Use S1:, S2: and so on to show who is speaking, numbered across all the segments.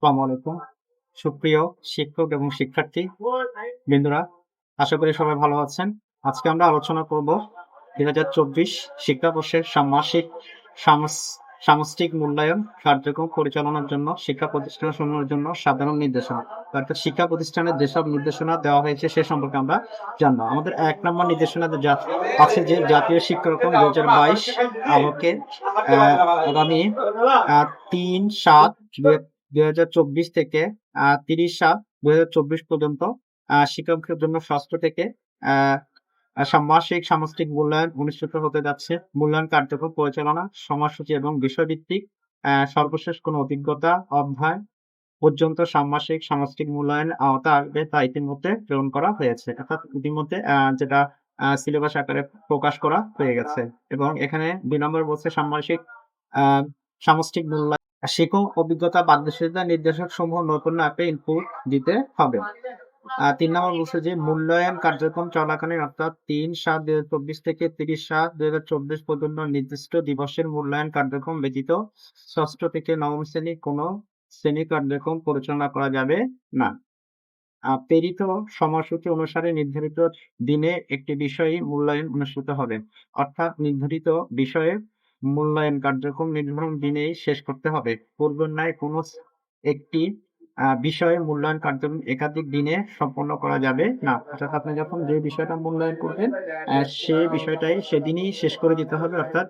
S1: আসসালামু আলাইকুম। সুপ্রিয় শিক্ষক এবং শিক্ষার্থী বৃন্দরা, আশা করি সবাই ভালো আছেন। আজকে আমরা আলোচনা করব ২০২৪ শিক্ষাবর্ষের ষান্মাসিক সামস সামষ্টিক মূল্যায়ন কার্যক্রম পরিচালনার জন্য শিক্ষা প্রতিষ্ঠানসমূহের জন্য সাধারণ নির্দেশনা। অর্থাৎ শিক্ষা প্রতিষ্ঠানের যেসব নির্দেশনা দেওয়া হয়েছে সে সম্পর্কে আমরা জানবো। আমাদের ১ নম্বর নির্দেশনা আছে যে জাতীয় শিক্ষাক্রম ২০২২ আলোকে আগামী ৩/৭ ২০২৪ থেকে ৩০/৭ ২০২৪ পর্যন্ত শিক্ষকদের জন্য ষষ্ঠ থেকে ষান্মাসিক সামষ্টিক মূল্যায়ন অনুষ্ঠিত হতে যাচ্ছে। মূল্যায়ন কার্যক্রম পরিচালনা, সময়সূচি এবং বিষয়ভিত্তিক সর্বশেষ কোনো অভিজ্ঞতা অধ্যায় পর্যন্ত ষান্মাসিক সামষ্টিক মূল্যায়ন আওতা আসবে তা ইতিমধ্যে প্রেরণ করা হয়েছে। অর্থাৎ ইতিমধ্যে যেটা সিলেবাস আকারে প্রকাশ করা হয়ে গেছে এবং এখানে ২ নম্বরে বলছে ষান্মাসিক আ সামষ্টিক মূল্যায়ন শিক্ষক অভিজ্ঞতা বাধ্যবাধকতা নির্দেশক সমূহ নৈপুণ্য অ্যাপে ইনপুট দিতে হবে। ৩ নম্বর বলছে যে মূল্যায়ন কার্যক্রম চলাকালীন অর্থাৎ ৩/৭/২০২৪ থেকে ৩০/৭/২০২৪ পর্যন্ত নির্দিষ্ট দিবসের মূল্যায়ন কার্যক্রম ব্যতীত ষষ্ঠ থেকে নবম শ্রেণীর কোনো শ্রেণী কার্যক্রম পরিচালনা করা যাবে না। প্রেরিত সময়সূচি অনুসারে নির্ধারিত দিনে একটি বিষয়ে মূল্যায়ন অনুষ্ঠিত হবে। অর্থাৎ নির্ধারিত বিষয়ে মূল্যায়ন কার্যক্রম নির্ধারণ দিনেই শেষ করতে হবে। পূর্বের ন্যায় কোনো একটি বিষয়ে মূল্যায়ন কার্যক্রম একাধিক দিনে সম্পন্ন করা যাবে না। অর্থাৎ আপনি যখন যে বিষয়টা মূল্যায়ন করবেন সে বিষয়টাই সেদিনই শেষ করে দিতে হবে। অর্থাৎ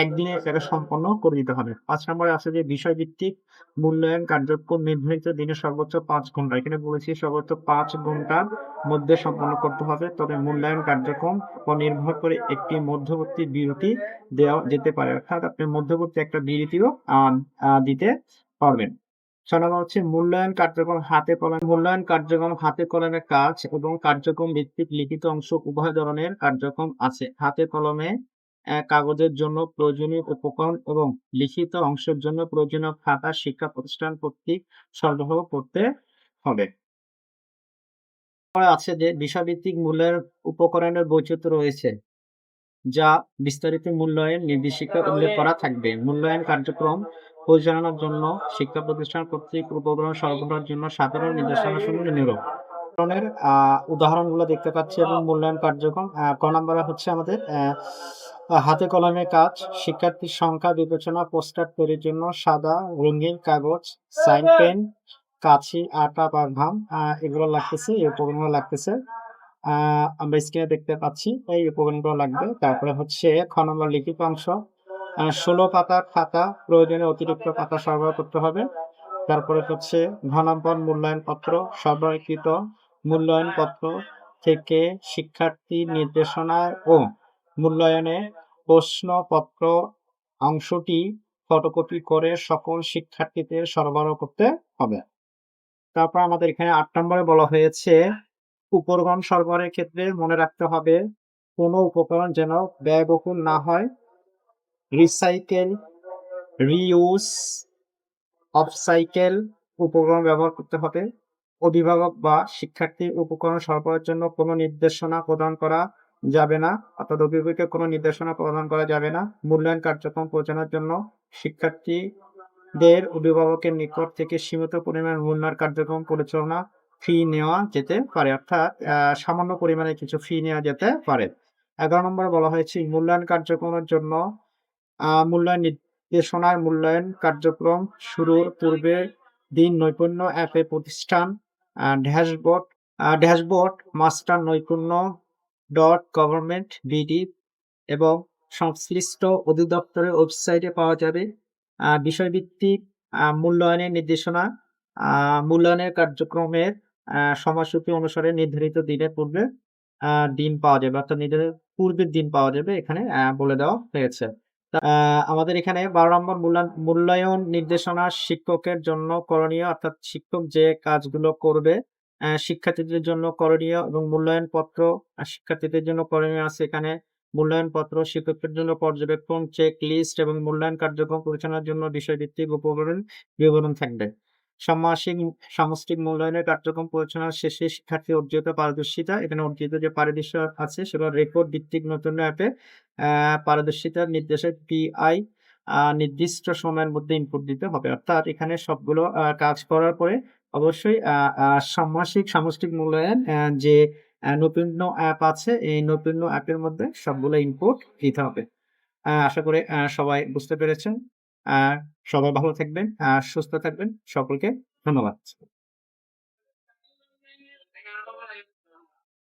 S1: একদিনে সেটা সম্পন্ন করে দিতে হবে। ৫ নম্বরে আছে যে বিষয়ভিত্তিক মূল্যায়ন কার্যক্রম নির্ধারিত দিনে সর্বোচ্চ ৫ ঘন্টা। এখানে বলেছি সর্বোচ্চ ৫ ঘন্টার মধ্যে সম্পন্ন করতে হবে। তবে মূল্যায়ন কার্যক্রম উপর নির্ভর করে একটি মধ্যবর্তী বিরতি দেওয়া যেতে পারে। অর্থাৎ আপনি মধ্যবর্তী একটা বিরতিও দিতে পারবেন। ৬ নম্বর হচ্ছে মূল্যায়ন কার্যক্রম হাতে কলমে কাজ এবং কার্যক্রম ভিত্তিক লিখিত অংশ উভয় ধরনের কার্যক্রম আছে। হাতে কলমে কাগজের জন্য প্রয়োজনীয় উপকরণ এবং লিখিত অংশের জন্য প্রয়োজনীয় খাতা শিক্ষা প্রতিষ্ঠান কর্তৃক সরবরাহ করতে হবে। এরপরে আছে যে বিষয়ভিত্তিক মূল্যায়ন উপকরণের বৈচিত্র্য রয়েছে, যা বিস্তারিত মূল্যায়ন নির্দেশিকা উল্লেখ করা থাকবে। মূল্যায়ন কার্যক্রম পরিচালনার জন্য শিক্ষা প্রতিষ্ঠান কর্তৃক উপকরণ সরবরাহের জন্য সাধারণ নির্দেশনাসমূহ নিম্নরূপ। ধরনের উদাহরণগুলো দেখতে পাচ্ছি এবং মূল্যায়ন কার্যক্রম ক নম্বরে হচ্ছে আমাদের হাতে কলমে কাজ, শিক্ষার্থীর সংখ্যা বিবেচনা, পোস্টার তৈরির জন্য সাদা রঙিন কাগজ, সাইন পেন, কাঁচি, আটা বা ঘাম এগুলো লাগতেছে, এই উপকরণগুলো লাগতেছে। আমরা স্ক্রিনে দেখতে পাচ্ছি এই উপকরণগুলো লাগবে। তারপরে হচ্ছে খ নম্বর লিখিত অংশ, ১৬ পাতার খাতা, প্রয়োজনে অতিরিক্ত পাতা সরবরাহ করতে হবে। তারপরে হচ্ছে ঘ নম্বর মূল্যায়ন পত্র, সরবরাহকৃত মূল্যায়ন পত্র থেকে শিক্ষার্থী নির্দেশনা ও মূল্যায়নে প্রশ্নপত্র অংশটি ফটোকপি করে সকল শিক্ষার্থীদের সরবরাহ করতে হবে। তারপর আমাদের এখানে ৮ নম্বরে বলা হয়েছে উপকরণ সরবরাহের ক্ষেত্রে মনে রাখতে হবে কোনো উপকরণ যেন ব্যয়বহুল না হয়। রিসাইকেল, রিইউজ, অপসাইকেল উপকরণ ব্যবহার করতে হবে। অভিভাবক বা শিক্ষার্থীর উপকরণ সরবরাহের জন্য কোনো নির্দেশনা প্রদান করা যাবে না। অর্থাৎ অভিভাবককে কোনো নির্দেশনা প্রদান করা যাবে না। মূল্যায়ন কার্যক্রম পরিচালনার জন্য শিক্ষার্থীদের অভিভাবকের নিকট থেকে সীমিত পরিমাণ মূল্যায়ন কার্যক্রম পরিচালনা ফি নেওয়া যেতে পারে। অর্থাৎ সামান্য পরিমাণে কিছু ফি নেওয়া যেতে পারে। ১১ নম্বরে বলা হয়েছে মূল্যায়ন কার্যক্রমের জন্য মূল্যায়ন নির্দেশনায় মূল্যায়ন কার্যক্রম শুরুর পূর্বে দিন নৈপুণ্য অ্যাপে প্রতিষ্ঠান ড্যাশবোর্ড মাস্টার নৈপুণ্য .গভর্নমেন্ট.বিডি এবং সংশ্লিষ্ট অধিদপ্তরের ওয়েবসাইটে পাওয়া যাবে। বিষয়ভিত্তিক মূল্যায়নের নির্দেশনা মূল্যায়নের কার্যক্রমের সময়সূচি অনুসারে নির্ধারিত দিনের পূর্বে দিন পাওয়া যাবে। অর্থাৎ নির্ধারিত পূর্বের দিন পাওয়া যাবে এখানে বলে দেওয়া হয়েছে। আমাদের এখানে ১২ নম্বর মূল্যায়ন নির্দেশনা শিক্ষকের জন্য করণীয় অর্থাৎ শিক্ষক যে কাজগুলো করবে শিক্ষার্থীদের জন্য করণীয় এবং মূল্যায়ন পত্র শিক্ষার্থীদের জন্য করণীয় আছে এখানে। মূল্যায়ন পত্র শিক্ষকের জন্য পর্যবেক্ষণ, চেক লিস্ট এবং মূল্যায়ন কার্যক্রম পরিচালনার জন্য বিষয়ভিত্তিক উপকরণ বিবরণ থাকবে। ষান্মাসিক সামষ্টিক মূল্যায়নের কার্যক্রম পরিচালনার শেষে শিক্ষার্থী অর্জিত পারদর্শিতা, এখানে অর্জিত যে পারদর্শিতা আছে সেগুলো রেকর্ড ভিত্তিক নৈপুণ্য অ্যাপে পারদর্শিতার নির্দেশক পিআই নির্দিষ্ট সময়ের মধ্যে ইনপুট দিতে হবে। অর্থাৎ এখানে সবগুলো কাজ করার পরে অবশ্যই আ আ ষান্মাসিক সামষ্টিক মূল্যায়ন যে নতুন অ্যাপ আছে, এই নতুন অ্যাপের মধ্যে সবগুলো ইনপুট দিতে হবে। আশা করি সবাই বুঝতে পেরেছেন। আ সবাই ভালো থাকবেন, সুস্থ থাকবেন। সকলকে ধন্যবাদ।